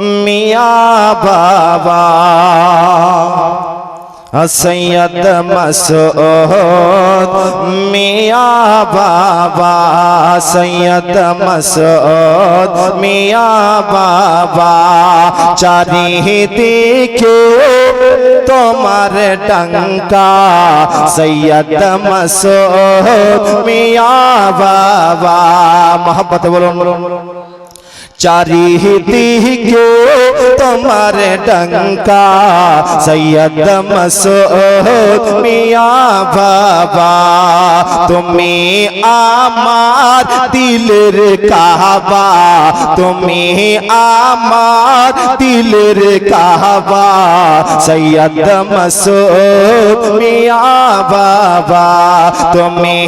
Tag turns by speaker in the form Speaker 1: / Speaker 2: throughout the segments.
Speaker 1: मियाँ बाबा सैयद मसूद मियाँ बाबा सैयद मसूद मियाँ बाबा चारिदिके তোমার ডঙ্কা সৈয়দ মसूद মিয়াঁ বাবা मोहब्बत বলুন চারিদিকে তোমার ডঙ্কা সৈয়দ মसूद মিয়াঁ বাবা তুমি আমার দিলের কাবা তুমি আমার দিলের কাবা সৈয়দ মसूद মিয়াঁ বাবা তুমি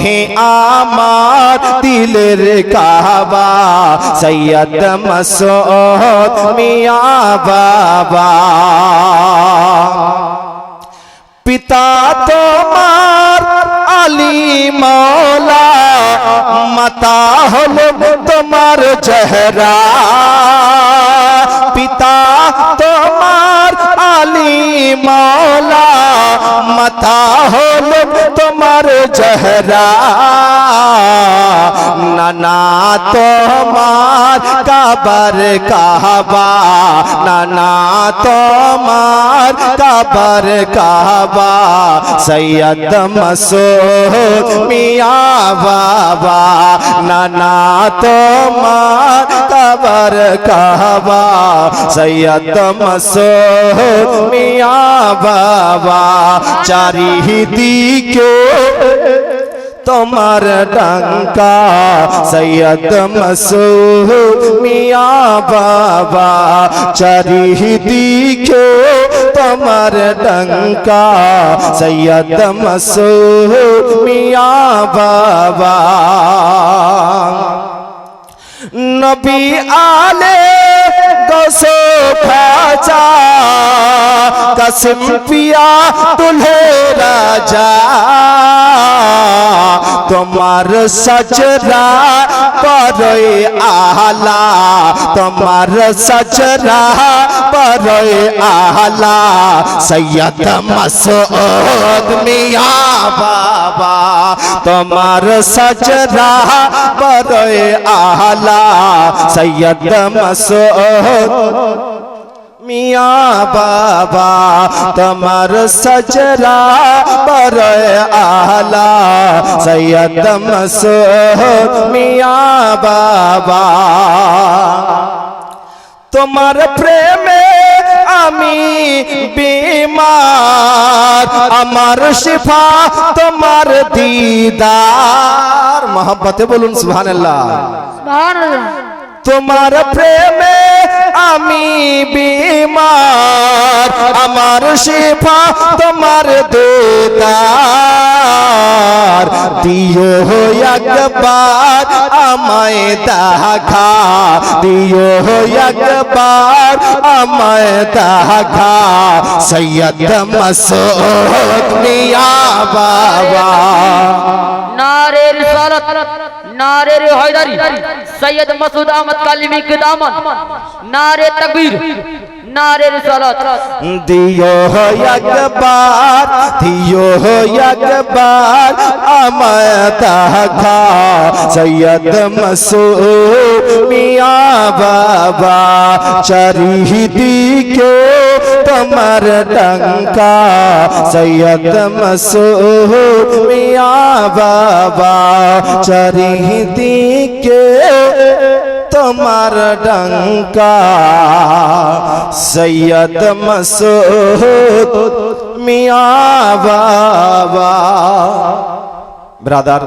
Speaker 1: আমার দিলের কাবা সৈয়দ मसूद मियाँ बाबा पिता तुम्हार अली मौला माता हलो तुम्हार जहरा पिता तुम्हार अली मौला माता हलो तुम्हार जहरा नाना তোমার কাবার কাবা নানা তোমার কাবার কাবা সৈয়দ মसूद মিয়াঁ বাবা নানা তোমার কাবার কাবা সৈয়দ মसूद মিয়াঁ বাবা চারিদিকে তোমার ডঙ্কা সৈয়দ মसूद মিয়াঁ বাবা চারিদিকে তোমার ডঙ্কা সৈয়দ মसूद মিয়াঁ বাবা নবী আলে গসো খাজা কাসিম পিয়া দুल्हे রাজা তোমার সজরা পরে আলা তোমার সজরা পরে আলা সৈয়দ মसूद মিয়াঁ বাবা তোমার সজরা পরে আলা সৈয়দ মसूद মিয়াঁ বাবা তোমার সজরা পরে আলা সৈয়দ মसूद মিয়াঁ বাবা তোমার প্রেমে আমি बीमार আমার শিফা তোমার दीदार मोहब्बत बोलুন সুবহানাল্লাহ সুবহানাল্লাহ তোমার প্রেমে আমি बीमार আমার শিফা তোমার दीदार দিও একবার আমায় দেখা দিও একবার আমায় দেখা সৈয়দ মसूद মিয়াঁ বাবা
Speaker 2: नारे रिसालत नारे हैदरी सैयद मसूद अहमद कालिमी के दामन नारे तकबीर नारे रिसालत
Speaker 1: दियो একবার আমায় দেখা সৈয়দ মसूद মিয়াঁ বাবা চারিদিকে তোমার ডঙ্কা সৈয়দ মसूद মিয়াঁ বাবা চারিদিকে তোমার ডঙ্কা সৈয়দ মसूद মিয়াঁ বাবা ব্রাদার